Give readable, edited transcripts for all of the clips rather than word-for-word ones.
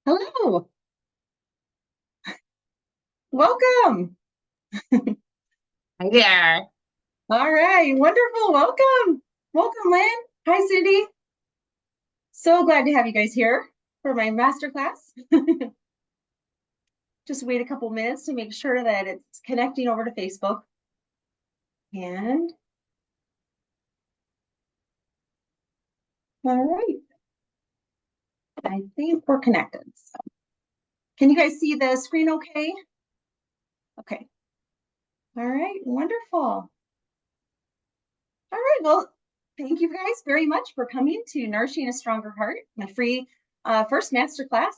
Hello, welcome. Hi there. All right, wonderful. Welcome. Welcome, Lynn. Hi, Cindy. So glad to have you guys here for my masterclass. Just wait a couple minutes to make sure that it's connecting over to Facebook. And all right, I think we're connected. So, can you guys see the screen okay? Okay. All right, wonderful. All right, well, thank you guys very much for coming to Nourishing a Stronger Heart, my free first masterclass.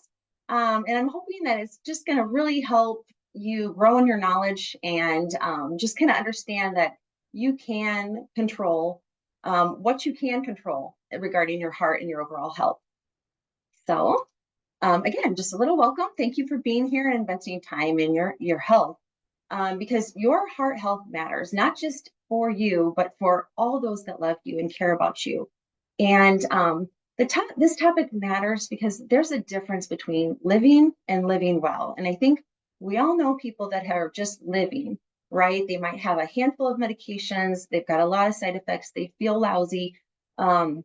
And I'm hoping that it's just going to really help you grow in your knowledge and just kind of understand that you can control what you can control regarding your heart and your overall health. So, again, just a little welcome. Thank you for being here and investing time in your health, because your heart health matters, not just for you, but for all those that love you and care about you. And this topic matters because there's a difference between living and living well. And I think we all know people that are just living, right? They might have a handful of medications, they've got a lot of side effects, they feel lousy. Um,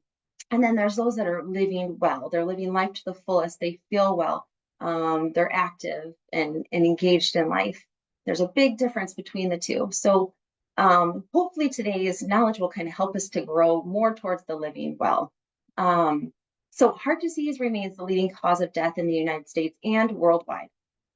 and then there's those that are living well. They're living life to the fullest. They feel well. They're active and engaged in life. There's a big difference between the two. So hopefully today's knowledge will kind of help us to grow more towards the living well. So heart disease remains the leading cause of death in the United States and worldwide.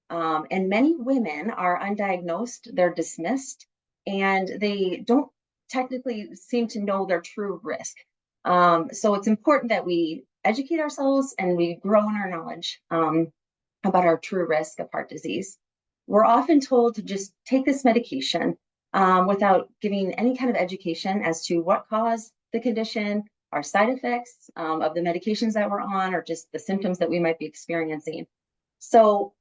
And many women are undiagnosed, they're dismissed, and they don't technically seem to know their true risk. So it's important that we educate ourselves and we grow in our knowledge about our true risk of heart disease. We're often told to just take this medication without giving any kind of education as to what caused the condition, our side effects of the medications that we're on, or just the symptoms that we might be experiencing. So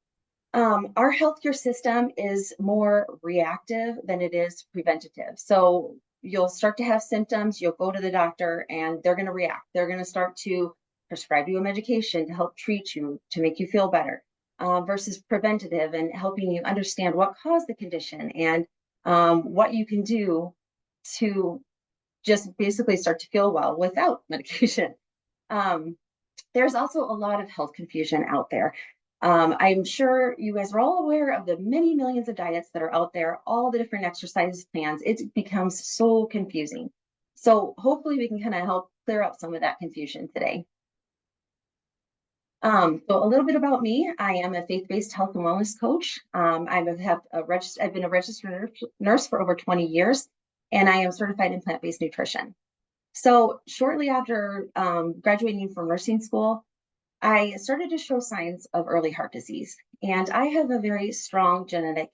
our healthcare system is more reactive than it is preventative. So you'll start to have symptoms, you'll go to the doctor, and they're going to react. They're going to start to prescribe you a medication to help treat you, to make you feel better, versus preventative and helping you understand what caused the condition and what you can do to just basically start to feel well without medication. Um, there's also a lot of health confusion out there. I'm sure you guys are all aware of the many millions of diets that are out there, all the different exercise plans. It becomes so confusing. So hopefully we can kind of help clear up some of that confusion today. So a little bit about me. I am a faith-based health and wellness coach. I've been a registered nurse for over 20 years, and I am certified in plant-based nutrition. So shortly after graduating from nursing school, I started to show signs of early heart disease. And I have a very strong genetic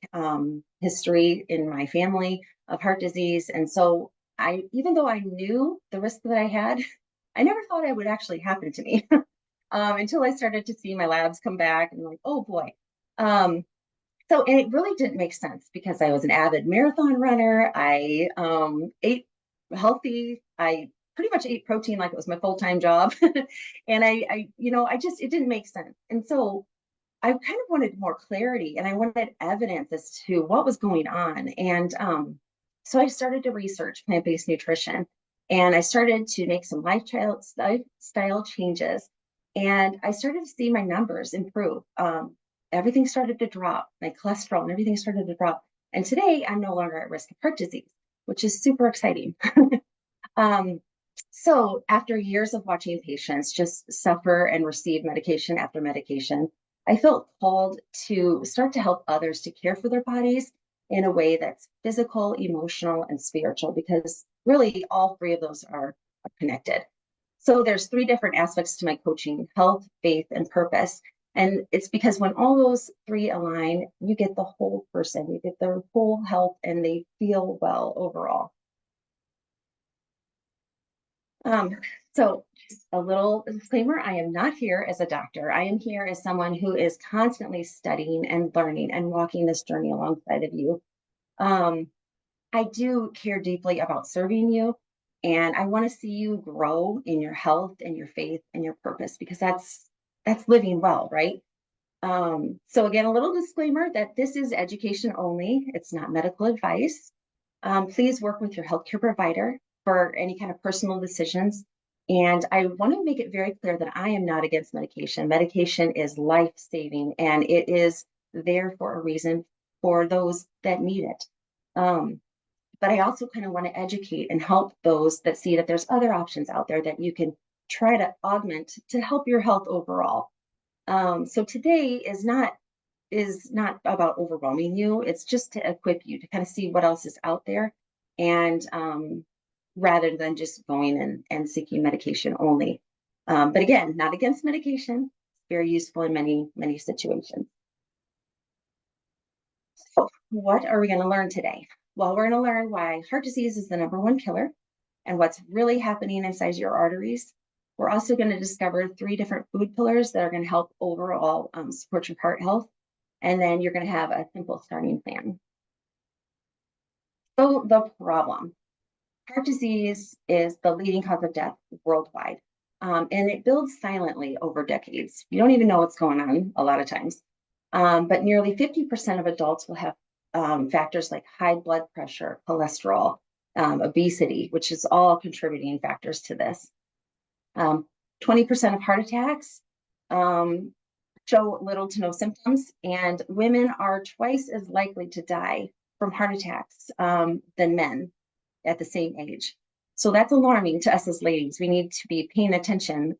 history in my family of heart disease. And so even though I knew the risk that I had, I never thought it would actually happen to me until I started to see my labs come back and like, oh boy. Um, and it really didn't make sense because I was an avid marathon runner. I ate healthy. I pretty much ate protein like it was my full-time job. And it didn't make sense. And so I kind of wanted more clarity and I wanted evidence as to what was going on. And so I started to research plant-based nutrition and I started to make some lifestyle changes. And I started to see my numbers improve. Everything started to drop, my cholesterol and everything started to drop. And today I'm no longer at risk of heart disease, which is super exciting. um, so after years of watching patients just suffer and receive medication after medication, I felt called to start to help others to care for their bodies in a way that's physical, emotional, and spiritual, because really all three of those are connected. So there's three different aspects to my coaching: health, faith, and purpose. And it's because when all those three align, you get the whole person, you get their whole health, and they feel well overall. Um, so just a little disclaimer, I am not here as a doctor. I am here as someone who is constantly studying and learning and walking this journey alongside of you. Um, I do care deeply about serving you, and I want to see you grow in your health and your faith and your purpose, because that's living well, right? So again, a little disclaimer that this is education only. It's not medical advice. Please work with your healthcare provider for any kind of personal decisions. And I want to make it very clear that I am not against medication. Medication is life-saving, and it is there for a reason for those that need it. But I also kind of want to educate and help those that see that there's other options out there that you can try to augment to help your health overall. So today is not about overwhelming you. It's just to equip you to kind of see what else is out there, and rather than just going and seeking medication only. But again, not against medication. It's very useful in many situations. So what are we going to learn today? Well, we're going to learn why heart disease is the #1 killer and what's really happening inside your arteries. We're also going to discover 3 different food pillars that are going to help overall support your heart health. And then you're going to have a simple starting plan. So the problem, heart disease is the leading cause of death worldwide. And it builds silently over decades. You don't even know what's going on a lot of times. But nearly 50% of adults will have factors like high blood pressure, cholesterol, obesity, which is all contributing factors to this. 20% of heart attacks show little to no symptoms, and women are twice as likely to die from heart attacks than men at the same age. So that's alarming to us as ladies. We need to be paying attention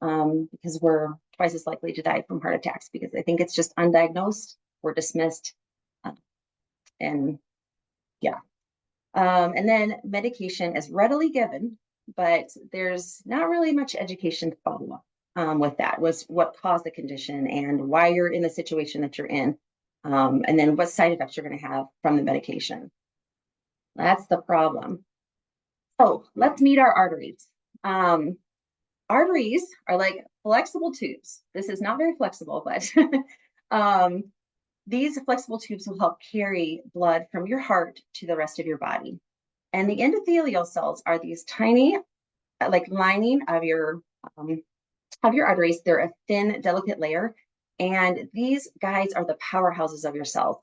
because we're twice as likely to die from heart attacks, because I think it's just undiagnosed, we're dismissed, and yeah. And then medication is readily given, but there's not really much education to follow up with that, was what caused the condition and why you're in the situation that you're in, and then what side effects you're going to have from the medication. That's the problem. So let's meet our arteries. Arteries are like flexible tubes. This is not very flexible, but these flexible tubes will help carry blood from your heart to the rest of your body. And the endothelial cells are these tiny, like lining of your arteries. They're a thin, delicate layer, and these guys are the powerhouses of your cells.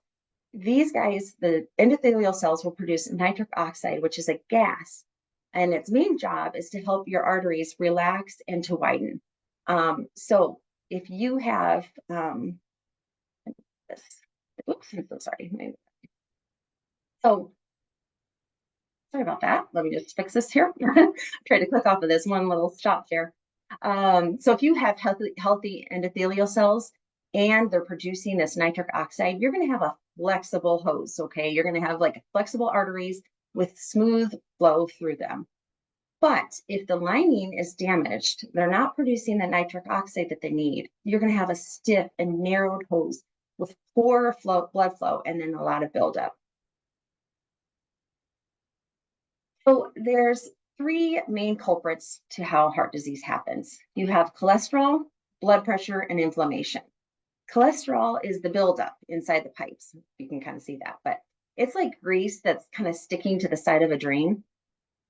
These guys, the endothelial cells, will produce nitric oxide, which is a gas, and its main job is to help your arteries relax and to widen. So if you have this, oops, I'm so sorry. So sorry about that. Let me just fix this here. Try to click off of this one little stop here. So if you have healthy endothelial cells and they're producing this nitric oxide, you're going to have a flexible hose, okay? You're going to have like flexible arteries with smooth flow through them. But if the lining is damaged, they're not producing the nitric oxide that they need, you're going to have a stiff and narrowed hose with poor blood flow and then a lot of buildup. So there's 3 main culprits to how heart disease happens. You have cholesterol, blood pressure, and inflammation. Cholesterol is the buildup inside the pipes. You can kind of see that, but it's like grease that's kind of sticking to the side of a drain.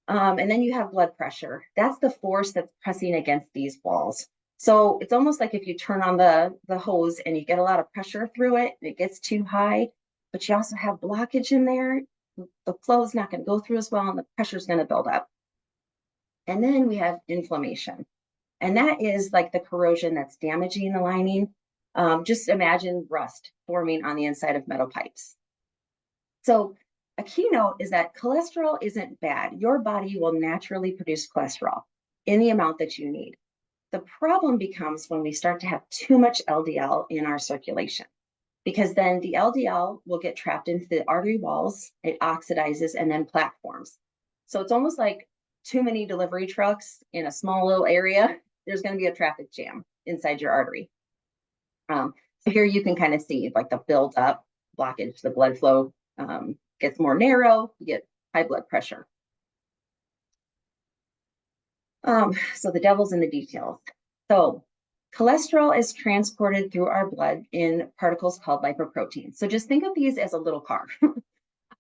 And then you have blood pressure. That's the force that's pressing against these walls. So it's almost like if you turn on the hose and you get a lot of pressure through it, and it gets too high, but you also have blockage in there, the flow is not going to go through as well, and the pressure is going to build up. And then we have inflammation. And that is like the corrosion that's damaging the lining. Just imagine rust forming on the inside of metal pipes. So a keynote is that cholesterol isn't bad. Your body will naturally produce cholesterol in the amount that you need. The problem becomes when we start to have too much LDL in our circulation, because then the LDL will get trapped into the artery walls, it oxidizes, and then plaque forms. So it's almost like too many delivery trucks in a small little area. There's going to be a traffic jam inside your artery. So here you can kind of see like the build up blockage, the blood flow gets more narrow, you get high blood pressure. So the devil's in the details. So cholesterol is transported through our blood in particles called lipoproteins. So just think of these as a little car.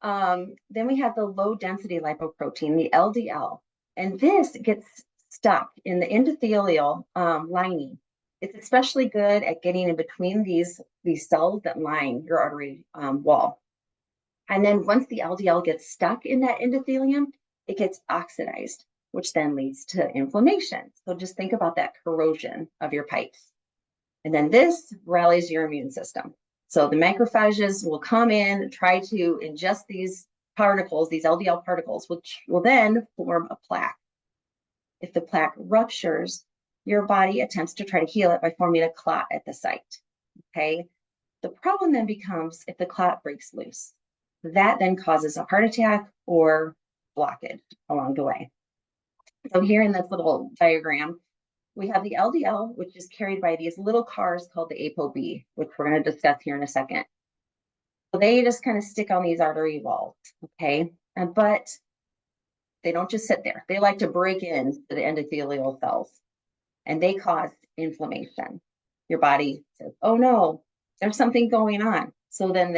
Then we have the low density lipoprotein, the LDL, and this gets stuck in the endothelial lining. It's especially good at getting in between these cells that line your artery wall. And then once the LDL gets stuck in that endothelium, it gets oxidized, which then leads to inflammation. So just think about that corrosion of your pipes. And then this rallies your immune system. So the macrophages will come in, try to ingest these particles, these LDL particles, which will then form a plaque. If the plaque ruptures, your body attempts to try to heal it by forming a clot at the site. Okay. The problem then becomes if the clot breaks loose. That then causes a heart attack or blockage along the way. So here in this little diagram, we have the LDL, which is carried by these little cars called the ApoB, which we're going to discuss here in a second. So they just kind of stick on these artery walls, okay? But they don't just sit there. They like to break into the endothelial cells, and they cause inflammation. Your body says, oh no, there's something going on. So then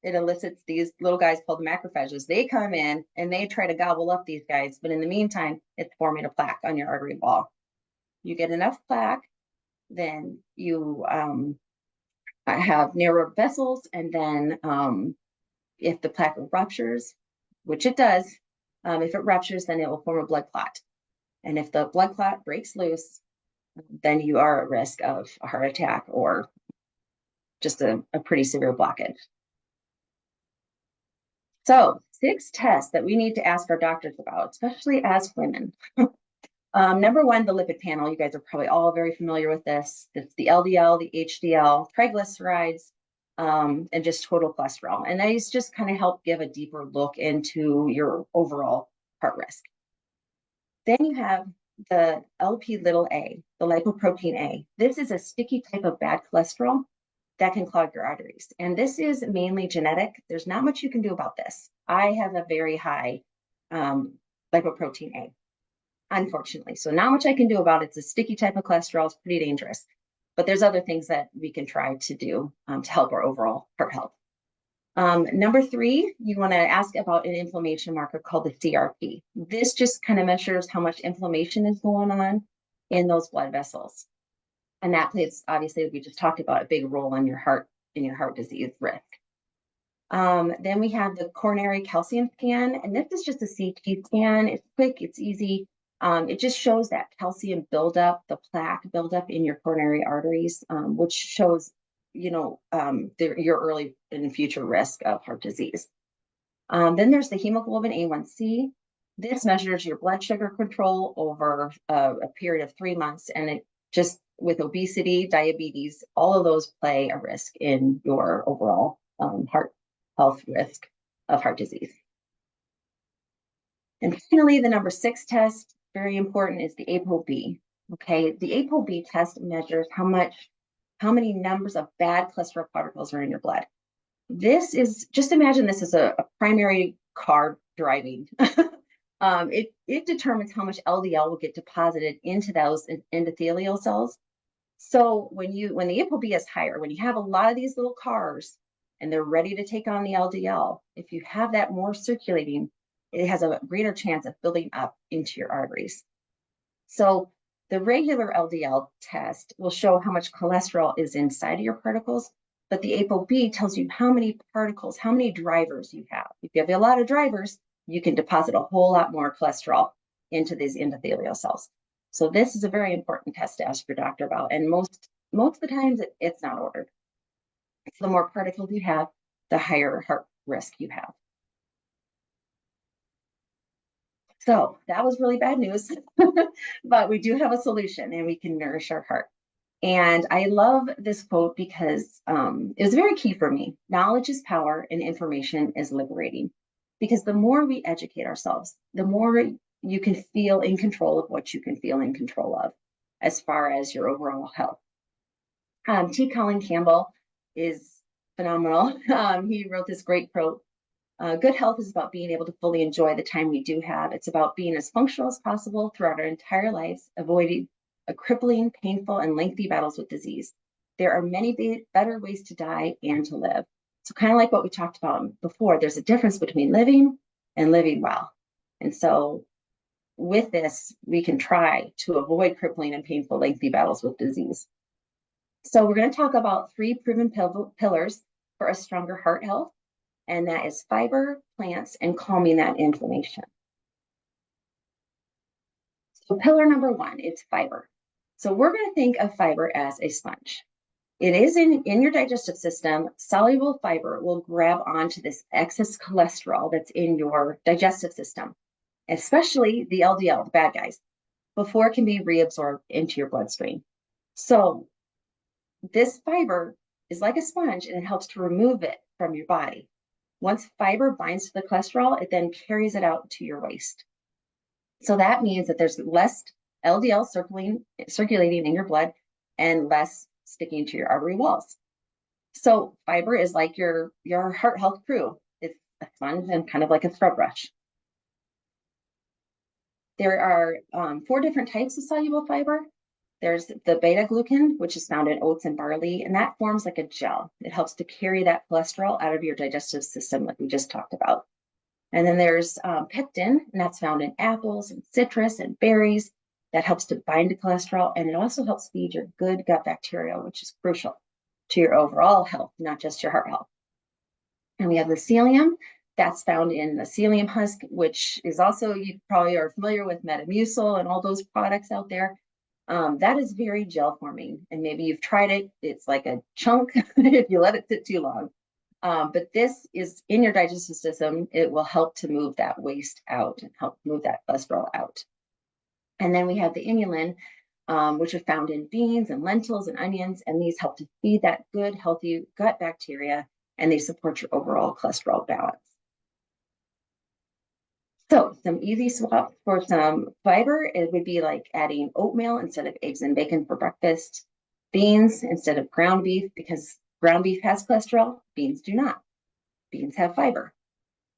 it elicits these little guys called macrophages. They come in and they try to gobble up these guys, but in the meantime, it's forming a plaque on your artery wall. You get enough plaque, then you have narrow vessels, and then if the plaque ruptures, which it does, if it ruptures, then it will form a blood clot. And if the blood clot breaks loose, then you are at risk of a heart attack or just a pretty severe blockage. So 6 tests that we need to ask our doctors about, especially as women. Number 1, the lipid panel. You guys are probably all very familiar with this. It's the LDL, the HDL, triglycerides, and just total cholesterol. And these just kind of help give a deeper look into your overall heart risk. Then you have the LP little a, the lipoprotein A. This is a sticky type of bad cholesterol that can clog your arteries. And this is mainly genetic. There's not much you can do about this. I have a very high lipoprotein A, unfortunately. So not much I can do about it. It's a sticky type of cholesterol. It's pretty dangerous. But there's other things that we can try to do to help our overall heart health. Number 3, you want to ask about an inflammation marker called the CRP. This just kind of measures how much inflammation is going on in those blood vessels. And that plays, obviously, we just talked about, a big role in your heart disease risk. Then we have the coronary calcium scan, and this is just a CT scan. It's quick, it's easy. It just shows that calcium buildup, the plaque buildup in your coronary arteries, which shows, your early and future risk of heart disease. Then there's the hemoglobin A1C. This measures your blood sugar control over a period of 3 months, and it just, with obesity, diabetes, all of those play a risk in your overall heart health risk of heart disease. And finally, the number 6 test, very important, is the ApoB. Okay, the ApoB test measures how many numbers of bad cholesterol particles are in your blood. This is, just imagine this is a primary car driving. It determines how much LDL will get deposited into those endothelial cells. So when the ApoB is higher, when you have a lot of these little cars and they're ready to take on the LDL, if you have that more circulating, it has a greater chance of building up into your arteries. So the regular LDL test will show how much cholesterol is inside of your particles, but the ApoB tells you how many particles, how many drivers you have. If you have a lot of drivers, you can deposit a whole lot more cholesterol into these endothelial cells. So this is a very important test to ask your doctor about, and most of the times it's not ordered. So the more particles you have, the higher heart risk you have. So that was really bad news, but we do have a solution, and we can nourish our heart. And I love this quote because it was very key for me. Knowledge is power and information is liberating. Because the more we educate ourselves, the more you can feel in control of what you can feel in control of as far as your overall health. T. Colin Campbell is phenomenal. He wrote this great quote. Good health is about being able to fully enjoy the time we do have. It's about being as functional as possible throughout our entire lives, avoiding crippling, painful, and lengthy battles with disease. There are many better ways to die and to live. So kind of like what we talked about before, there's a difference between living and living well. And so with this, we can try to avoid crippling and painful, lengthy battles with disease. So we're going to talk about three proven pillars for a stronger heart health, and that is fiber, plants, and calming that inflammation. So pillar number one, it's fiber. So we're going to think of fiber as a sponge. It is in your digestive system. Soluble fiber will grab onto this excess cholesterol that's in your digestive system, especially the LDL, the bad guys, before it can be reabsorbed into your bloodstream. So this fiber is like a sponge and it helps to remove it from your body. Once fiber binds to the cholesterol, it then carries it out to your waist. So that means that there's less LDL circulating in your blood and less sticking to your artery walls. So fiber is like your heart health crew. It's a sponge and kind of like a scrub brush. There are 4 different types of soluble fiber. There's the beta glucan, which is found in oats and barley, and that forms like a gel. It helps to carry that cholesterol out of your digestive system, like we just talked about. And then there's pectin, and that's found in apples and citrus and berries. That helps to bind to cholesterol, and it also helps feed your good gut bacteria, which is crucial to your overall health, not just your heart health. And we have the psyllium. That's found in the psyllium husk, which is also, you probably are familiar with Metamucil and all those products out there. That is very gel forming, and maybe you've tried it. It's like a chunk if you let it sit too long. But this is in your digestive system. It will help to move that waste out and help move that cholesterol out. And then we have the inulin, which are found in beans and lentils and onions, and these help to feed that good, healthy gut bacteria, and they support your overall cholesterol balance. So some easy swap for some fiber, it would be like adding oatmeal instead of eggs and bacon for breakfast, beans instead of ground beef, because ground beef has cholesterol, beans do not. Beans have fiber.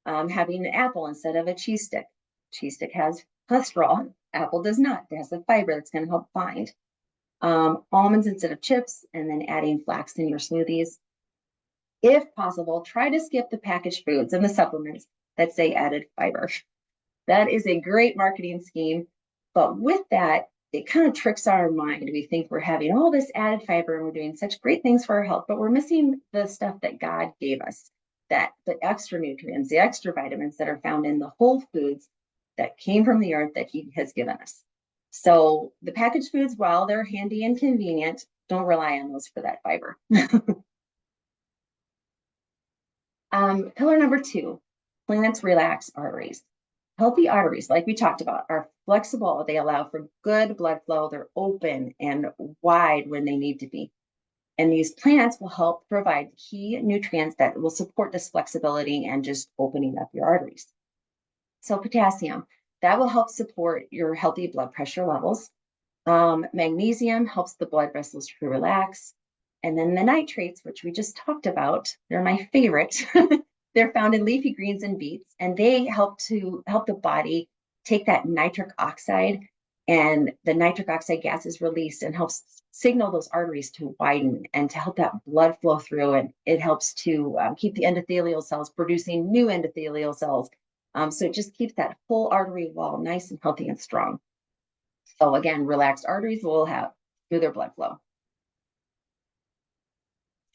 Having an apple instead of a cheese stick. Cheese stick has cholesterol, apple does not. It has the fiber that's going to help bind. Almonds instead of chips, and then adding flax in your smoothies. If possible, try to skip the packaged foods and the supplements that say added fiber. That is a great marketing scheme. But with that, it kind of tricks our mind. We think we're having all this added fiber and we're doing such great things for our health, but we're missing the stuff that God gave us, that the extra nutrients, the extra vitamins that are found in the whole foods that came from the earth that He has given us. So the packaged foods, while they're handy and convenient, don't rely on those for that fiber. Pillar number 2, plants relax arteries. Healthy arteries, like we talked about, are flexible. They allow for good blood flow. They're open and wide when they need to be. And these plants will help provide key nutrients that will support this flexibility and just opening up your arteries. So potassium, that will help support your healthy blood pressure levels. Magnesium helps the blood vessels to relax. And then the nitrates, which we just talked about, they're my favorite. They're found in leafy greens and beets, and they help the body take that nitric oxide, and the nitric oxide gas is released and helps signal those arteries to widen and to help that blood flow through. And it helps to keep the endothelial cells producing new endothelial cells. So it just keeps that whole artery wall nice and healthy and strong. So again, relaxed arteries will have smoother blood flow.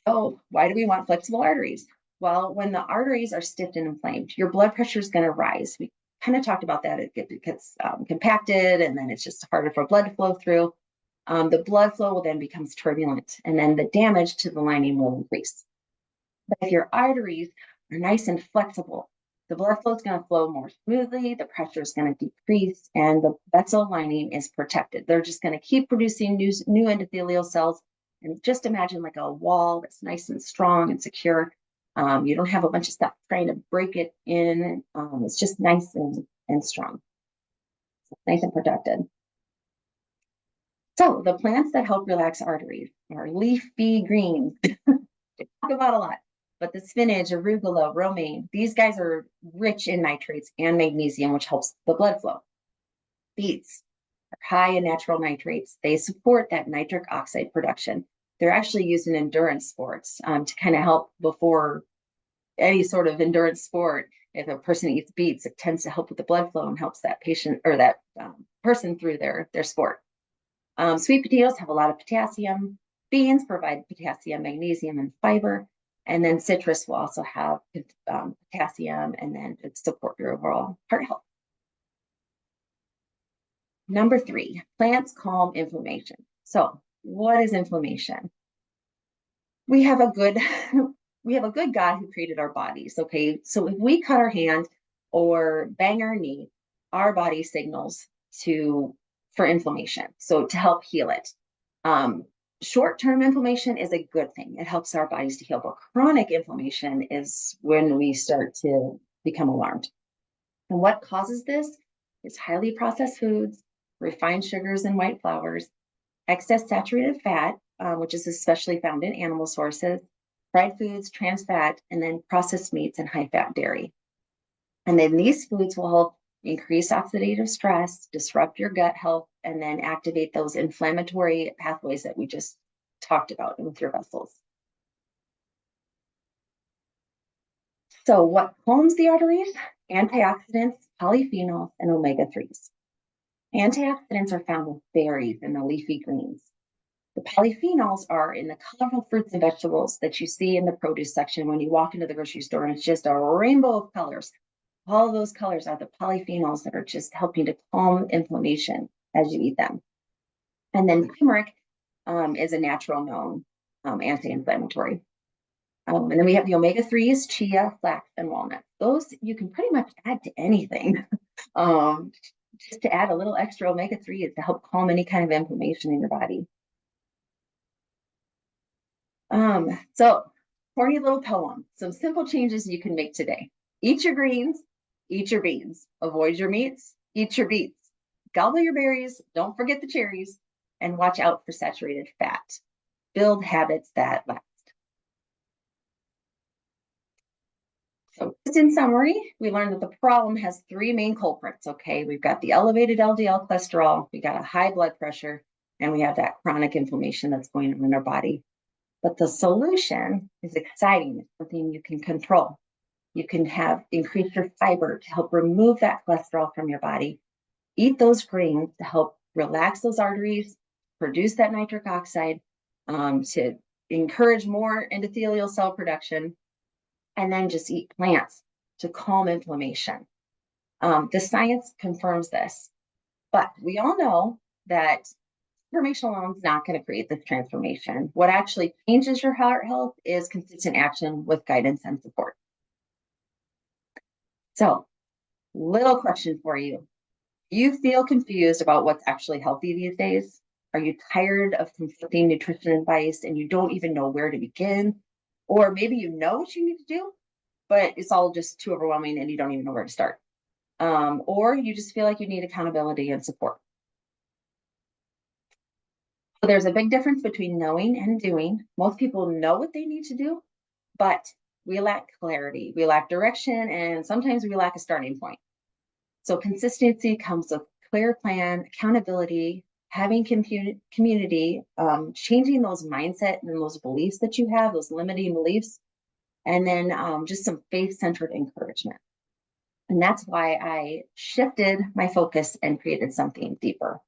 Oh, why do we want flexible arteries? Well, when the arteries are stiff and inflamed, your blood pressure is going to rise. We kind of talked about that. It gets compacted, and then it's just harder for blood to flow through. The blood flow will then becomes turbulent, and then the damage to the lining will increase. But if your arteries are nice and flexible, the blood flow is going to flow more smoothly, the pressure is going to decrease, and the vessel lining is protected. They're just going to keep producing new endothelial cells. And just imagine like a wall that's nice and strong and secure. You don't have a bunch of stuff trying to break it in. It's just nice and strong. Nice and protected. So the plants that help relax arteries are leafy greens. We talk about a lot, but the spinach, arugula, romaine, these guys are rich in nitrates and magnesium, which helps the blood flow. Beets are high in natural nitrates. They support that nitric oxide production. They're actually used in endurance sports to kind of help before any sort of endurance sport. If a person eats beets, it tends to help with the blood flow and helps that patient or that person through their sport. Sweet potatoes have a lot of potassium. Beans provide potassium, magnesium, and fiber. And then citrus will also have potassium and then support your overall heart health. Number 3, plants calm inflammation. So what is inflammation? We have a good God who created our bodies. Okay. So if we cut our hand or bang our knee, our body signals for inflammation. So to help heal it. Short-term inflammation is a good thing. It helps our bodies to heal, but chronic inflammation is when we start to become alarmed. And what causes this is highly processed foods, refined sugars and white flours, excess saturated fat, which is especially found in animal sources, fried foods, trans fat, and then processed meats and high-fat dairy. And then these foods will increase oxidative stress, disrupt your gut health, and then activate those inflammatory pathways that we just talked about with your vessels. So what calms the arteries? Antioxidants, polyphenols, and omega-3s. Antioxidants are found with berries and the leafy greens. The polyphenols are in the colorful fruits and vegetables that you see in the produce section when you walk into the grocery store, and it's just a rainbow of colors. All of those colors are the polyphenols that are just helping to calm inflammation as you eat them. And then turmeric is a natural known anti-inflammatory. And then we have the omega-3s, chia, flax, and walnut. Those you can pretty much add to anything. Just to add a little extra omega-3 to help calm any kind of inflammation in your body. So corny little poem, some simple changes you can make today. Eat your greens, eat your beans, avoid your meats, eat your beets, gobble your berries, don't forget the cherries, and watch out for saturated fat. Build habits that last. So just in summary, we learned that the problem has 3 main culprits, okay? We've got the elevated LDL cholesterol, we got a high blood pressure, and we have that chronic inflammation that's going on in our body. But the solution is exciting. It's something you can control. You can increase your fiber to help remove that cholesterol from your body. Eat those greens to help relax those arteries, produce that nitric oxide, to encourage more endothelial cell production, and then just eat plants to calm inflammation. The science confirms this, but we all know that information alone is not going to create this transformation. What actually changes your heart health is consistent action with guidance and support. So, little question for you. Do you feel confused about what's actually healthy these days? Are you tired of conflicting nutrition advice and you don't even know where to begin? Or maybe you know what you need to do, but it's all just too overwhelming and you don't even know where to start. Or you just feel like you need accountability and support. So there's a big difference between knowing and doing. Most people know what they need to do, but we lack clarity, we lack direction, and sometimes we lack a starting point. So consistency comes with clear plan, accountability, having community, changing those mindset and those beliefs that you have, those limiting beliefs, and then just some faith-centered encouragement. And that's why I shifted my focus and created something deeper.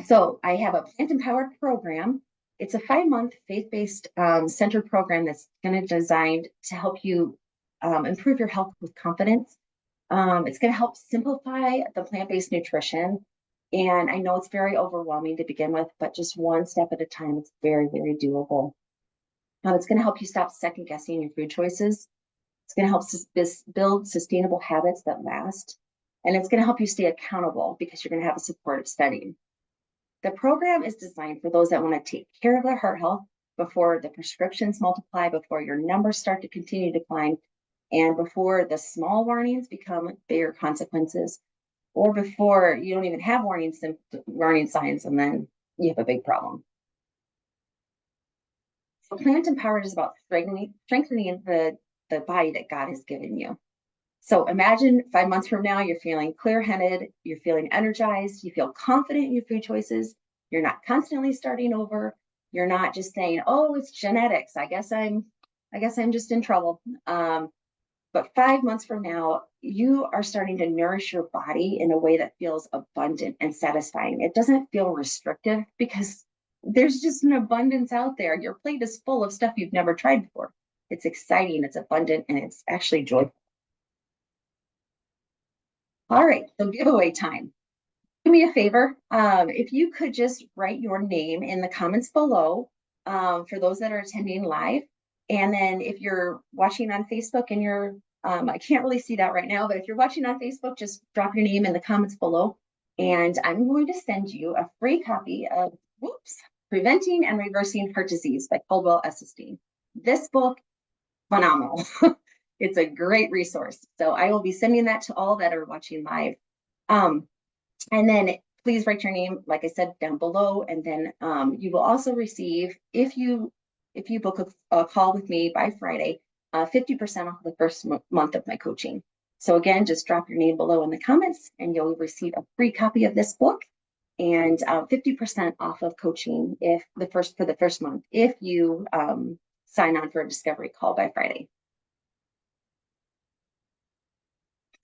So I have a Plant Empowered program. It's a 5-month faith-based centered program that's going to designed to help you improve your health with confidence. It's going to help simplify the plant-based nutrition. And I know it's very overwhelming to begin with, but just one step at a time, it's very, very doable. It's going to help you stop second guessing your food choices. It's going to help build sustainable habits that last. And it's going to help you stay accountable because you're going to have a supportive setting. The program is designed for those that want to take care of their heart health before the prescriptions multiply, before your numbers start to continue to decline, and before the small warnings become bigger consequences, or before you don't even have warning signs and then you have a big problem. So Plant Empowered is about strengthening the body that God has given you. So imagine 5 months from now, you're feeling clear-headed, you're feeling energized, you feel confident in your food choices, you're not constantly starting over, you're not just saying, oh, it's genetics, I guess I'm just in trouble. But 5 months from now, you are starting to nourish your body in a way that feels abundant and satisfying. It doesn't feel restrictive because there's just an abundance out there. Your plate is full of stuff you've never tried before. It's exciting, it's abundant, and it's actually joyful. All right, so giveaway time. Do me a favor, if you could just write your name in the comments below for those that are attending live. And then if you're watching on Facebook and I can't really see that right now, but if you're watching on Facebook, just drop your name in the comments below. And I'm going to send you a free copy of, Preventing and Reversing Heart Disease by Caldwell Esselstyn. This book, phenomenal. It's a great resource. So I will be sending that to all that are watching live. And then please write your name, like I said, down below. And then you will also receive, if you book a call with me by Friday, 50% off the first month of my coaching. So again, just drop your name below in the comments and you'll receive a free copy of this book and 50% off of coaching for the first month if you sign on for a discovery call by Friday.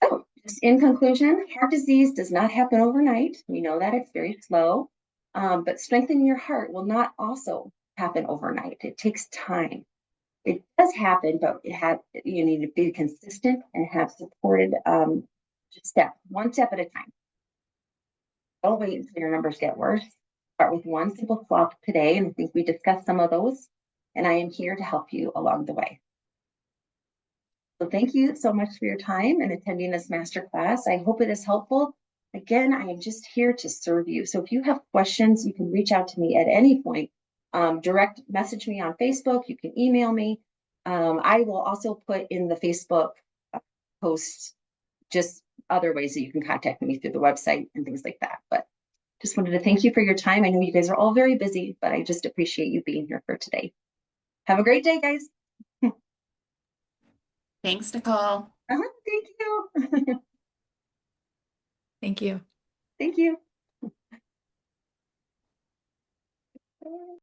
So just in conclusion, heart disease does not happen overnight. We know that it's very slow, but strengthening your heart will not also happen overnight. It takes time. It does happen, but you need to be consistent and have supported one step at a time. Don't wait until your numbers get worse. Start with one simple swap today, and I think we discussed some of those, and I am here to help you along the way. So thank you so much for your time and attending this masterclass. I hope it is helpful. Again, I am just here to serve you. So if you have questions, you can reach out to me at any point. Direct message me on Facebook. You can email me. I will also put in the Facebook post just other ways that you can contact me through the website and things like that. But just wanted to thank you for your time. I know you guys are all very busy, but I just appreciate you being here for today. Have a great day, guys. Thanks, Nicole. Thank you. Thank you. Thank you.